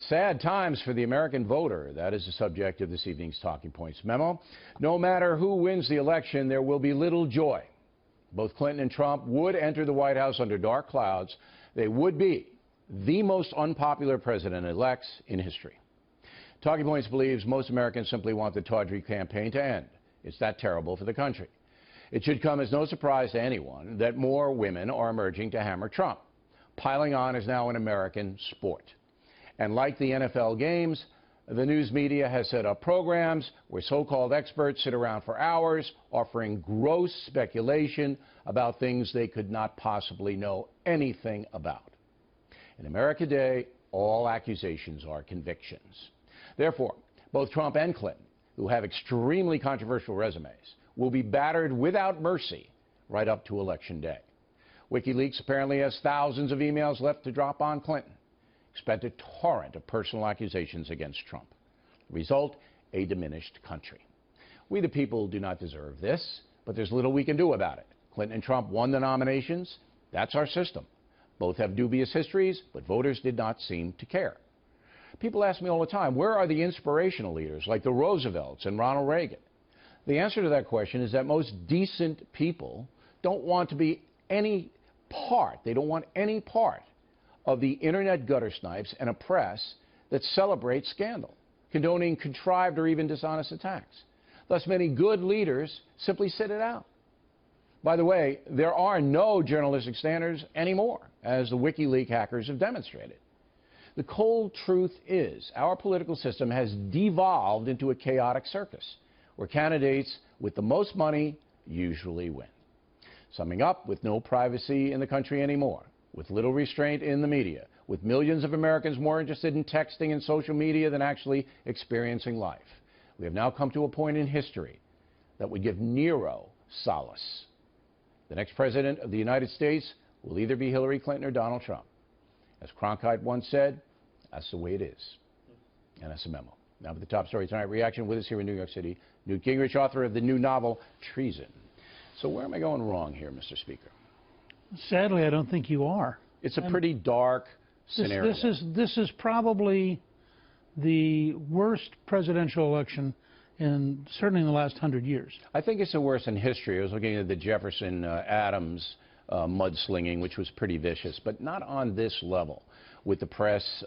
Sad times for the American voter. That is the subject of this evening's Talking Points memo. No matter who wins the election, there will be little joy. Both Clinton and Trump would enter the White House under dark clouds. They would be the most unpopular president-elects in history. Talking Points believes most Americans simply want the tawdry campaign to end. It's that terrible for the country. It should come as no surprise to anyone that more women are emerging to hammer Trump. Piling on is now an American sport. And like the NFL games, the news media has set up programs where so-called experts sit around for hours offering gross speculation about things they could not possibly know anything about. In America today, all accusations are convictions. Therefore, both Trump and Clinton, who have extremely controversial resumes, will be battered without mercy right up to Election Day. WikiLeaks apparently has thousands of emails left to drop on Clinton. Expect a torrent of personal accusations against Trump. The result, a diminished country. We the people do not deserve this, but there's little we can do about it. Clinton and Trump won the nominations. That's our system. Both have dubious histories, but voters did not seem to care. People ask me all the time, where are the inspirational leaders like the Roosevelts and Ronald Reagan? The answer to that question is that most decent people don't want to be any part, they don't want any part of the internet gutter snipes and a press that celebrates scandal, condoning contrived or even dishonest attacks. Thus, many good leaders simply sit it out. By the way, there are no journalistic standards anymore, as the WikiLeaks hackers have demonstrated. The cold truth is our political system has devolved into a chaotic circus where candidates with the most money usually win. Summing up, with no privacy in the country anymore, with little restraint in the media, with millions of Americans more interested in texting and social media than actually experiencing life, we have now come to a point in history that would give Nero solace. The next president of the United States will either be Hillary Clinton or Donald Trump. As Cronkite once said, that's the way it is. And that's a memo. Now for the top story tonight, reaction with us here in New York City, Newt Gingrich, author of the new novel, Treason. So where am I going wrong here, Mr. Speaker? Sadly, I don't think you are. It's a pretty dark scenario. This is probably the worst presidential election certainly in the last 100 years. I think it's the worst in history. I was looking at the Jefferson-Adams mudslinging, which was pretty vicious, but not on this level, with the press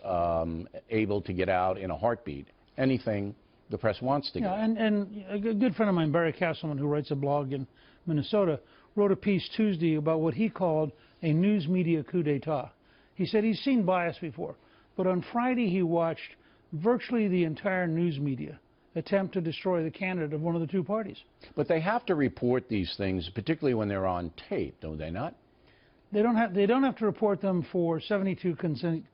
able to get out in a heartbeat anything the press wants to get. And a good friend of mine, Barry Castleman, who writes a blog in Minnesota, wrote a piece Tuesday about what he called a news media coup d'etat. He said he's seen bias before, but on Friday he watched virtually the entire news media attempt to destroy the candidate of one of the two parties. But they have to report these things, particularly when they're on tape, don't they not? They don't have to report them for 72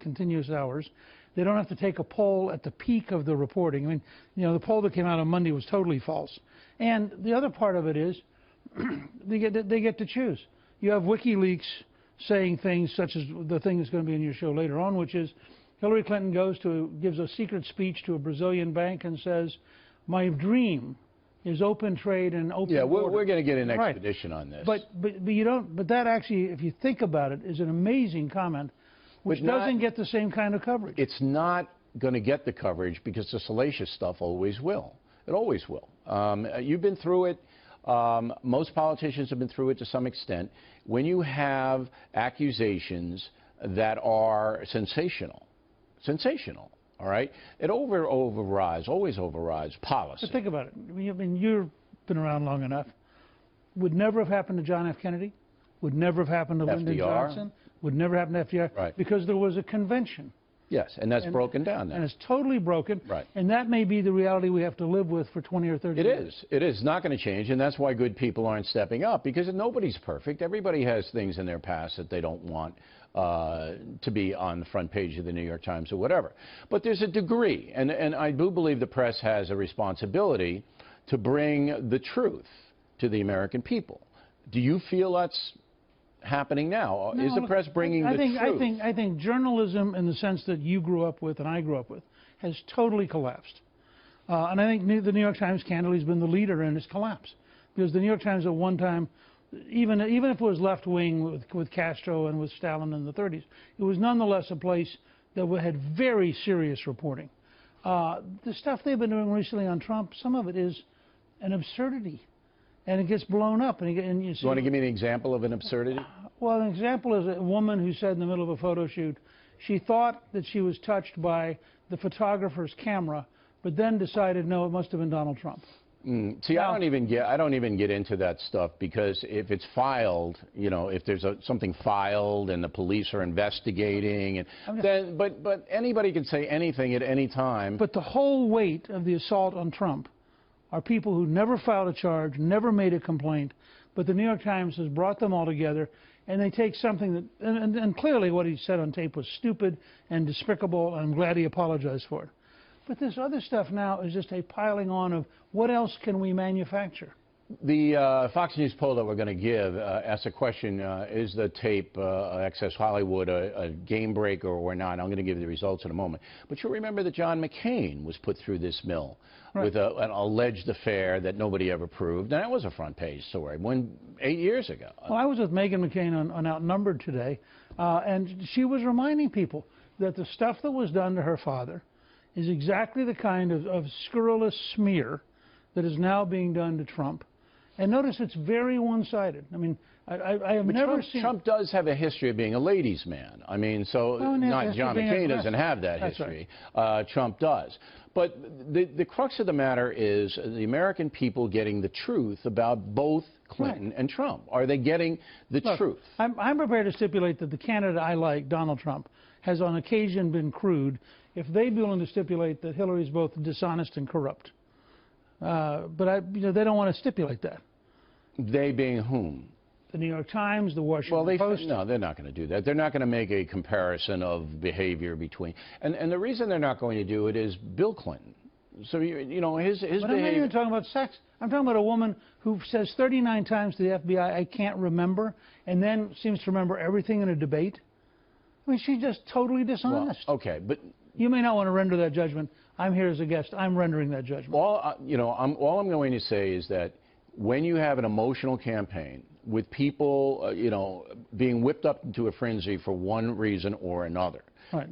continuous hours. They don't have to take a poll at the peak of the reporting. I mean, you know, the poll that came out on Monday was totally false. And the other part of it is they get to choose. You have WikiLeaks saying things such as the thing that's going to be in your show later on, which is Hillary Clinton gives a secret speech to a Brazilian bank and says, "My dream is open trade and open border." We're going to get an expedition on this. But you don't. But that actually, if you think about it, is an amazing comment, which doesn't get the same kind of coverage. It's not going to get the coverage because the salacious stuff always will. It always will. You've been through it. Most politicians have been through it to some extent. When you have accusations that are sensational, all right, it always overrides policy. But think about it. I mean, you've been around long enough. Would never have happened to John F. Kennedy. Would never have happened to Lyndon Johnson. Would never happen to FDR. Right. Because there was a convention. Yes, and that's broken down now. And it's totally broken. Right. And that may be the reality we have to live with for 20 or 30 years. It is not going to change, and that's why good people aren't stepping up, because nobody's perfect. Everybody has things in their past that they don't want to be on the front page of the New York Times or whatever. But there's a degree, and I do believe the press has a responsibility to bring the truth to the American people. Do you feel that's happening now? No, is the press bringing the truth? I think journalism, in the sense that you grew up with and I grew up with, has totally collapsed. And I think the New York Times candidly has been the leader in its collapse. Because the New York Times at one time, even if it was left-wing with Castro and with Stalin in the 30s, it was nonetheless a place that had very serious reporting. The stuff they've been doing recently on Trump, some of it is an absurdity, and it gets blown up. And you want to give me an example of an absurdity? Well, an example is a woman who said in the middle of a photo shoot she thought that she was touched by the photographer's camera, but then decided, no, it must have been Donald Trump. See, I don't even get into that stuff, because if it's filed, you know, if there's something filed and the police are investigating, and but anybody can say anything at any time. But the whole weight of the assault on Trump are people who never filed a charge, never made a complaint, but the New York Times has brought them all together, and they take something that, and clearly what he said on tape was stupid and despicable, and I'm glad he apologized for it. But this other stuff now is just a piling on of what else can we manufacture? The Fox News poll that we're going to give asks a question, is the tape, Access Hollywood, a game breaker or not? I'm going to give you the results in a moment. But you'll remember that John McCain was put through this mill with an alleged affair that nobody ever proved. And that was a front page story 8 years ago. Well, I was with Meghan McCain on Outnumbered today, and she was reminding people that the stuff that was done to her father is exactly the kind of scurrilous smear that is now being done to Trump. And notice it's very one-sided. I mean, I have never seen... Trump does have a history of being a ladies' man. I mean, so not John McCain doesn't have that history. Right. Trump does. But the crux of the matter is the American people getting the truth about both Clinton and Trump. Are they getting the truth? I'm prepared to stipulate that the candidate I like, Donald Trump, has on occasion been crude, if they'd be willing to stipulate that Hillary's both dishonest and corrupt. But they don't want to stipulate that. They being whom? The New York Times, the Washington Post. No, they're not going to do that. They're not going to make a comparison of behavior between. And the reason they're not going to do it is Bill Clinton. So, you know, his behavior. But I'm not even talking about sex. I'm talking about a woman who says 39 times to the FBI, I can't remember, and then seems to remember everything in a debate. I mean, she's just totally dishonest. Well, okay, but... You may not want to render that judgment. I'm here as a guest. I'm rendering that judgment. All I'm going to say is that when you have an emotional campaign with people, being whipped up into a frenzy for one reason or another,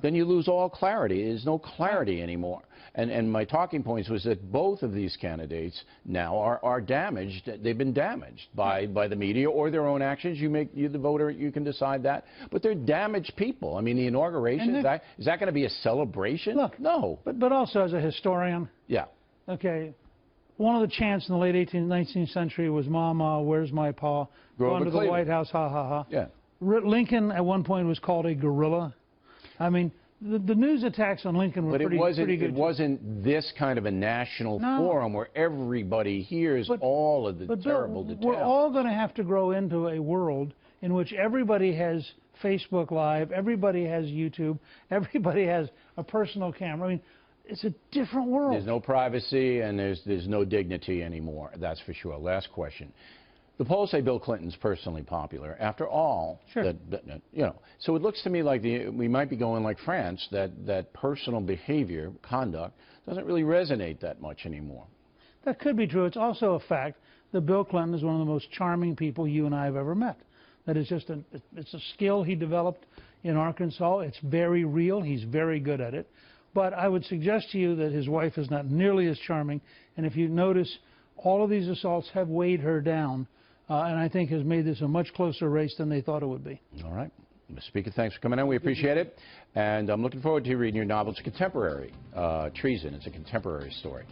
then you lose all clarity. There's no clarity anymore. And my talking points was that both of these candidates now are damaged. They've been damaged by the media or their own actions. You the voter, you can decide that. But they're damaged people. I mean, the inauguration, is that going to be a celebration? Look, no. But also as a historian. Yeah. Okay. One of the chants in the late 18th, 19th century was, Mama, where's my pa? Going to the White House, ha, ha, ha. Yeah. Lincoln at one point was called a guerrilla. I mean, the news attacks on Lincoln were pretty good. It wasn't this kind of a national forum where everybody hears all of the terrible details. We're all going to have to grow into a world in which everybody has Facebook Live, everybody has YouTube, everybody has a personal camera. I mean, it's a different world. There's no privacy and there's no dignity anymore. That's for sure. Last question. The polls say Bill Clinton's personally popular. After all, sure. So it looks to me like we might be going like France, that personal behavior, conduct, doesn't really resonate that much anymore. That could be true. It's also a fact that Bill Clinton is one of the most charming people you and I have ever met. That is just it's a skill he developed in Arkansas. It's very real. He's very good at it. But I would suggest to you that his wife is not nearly as charming. And if you notice, all of these assaults have weighed her down. And I think has made this a much closer race than they thought it would be. All right. Mr. Speaker, thanks for coming on. We appreciate it. And I'm looking forward to reading your novel. It's a contemporary, Treason. It's a contemporary story.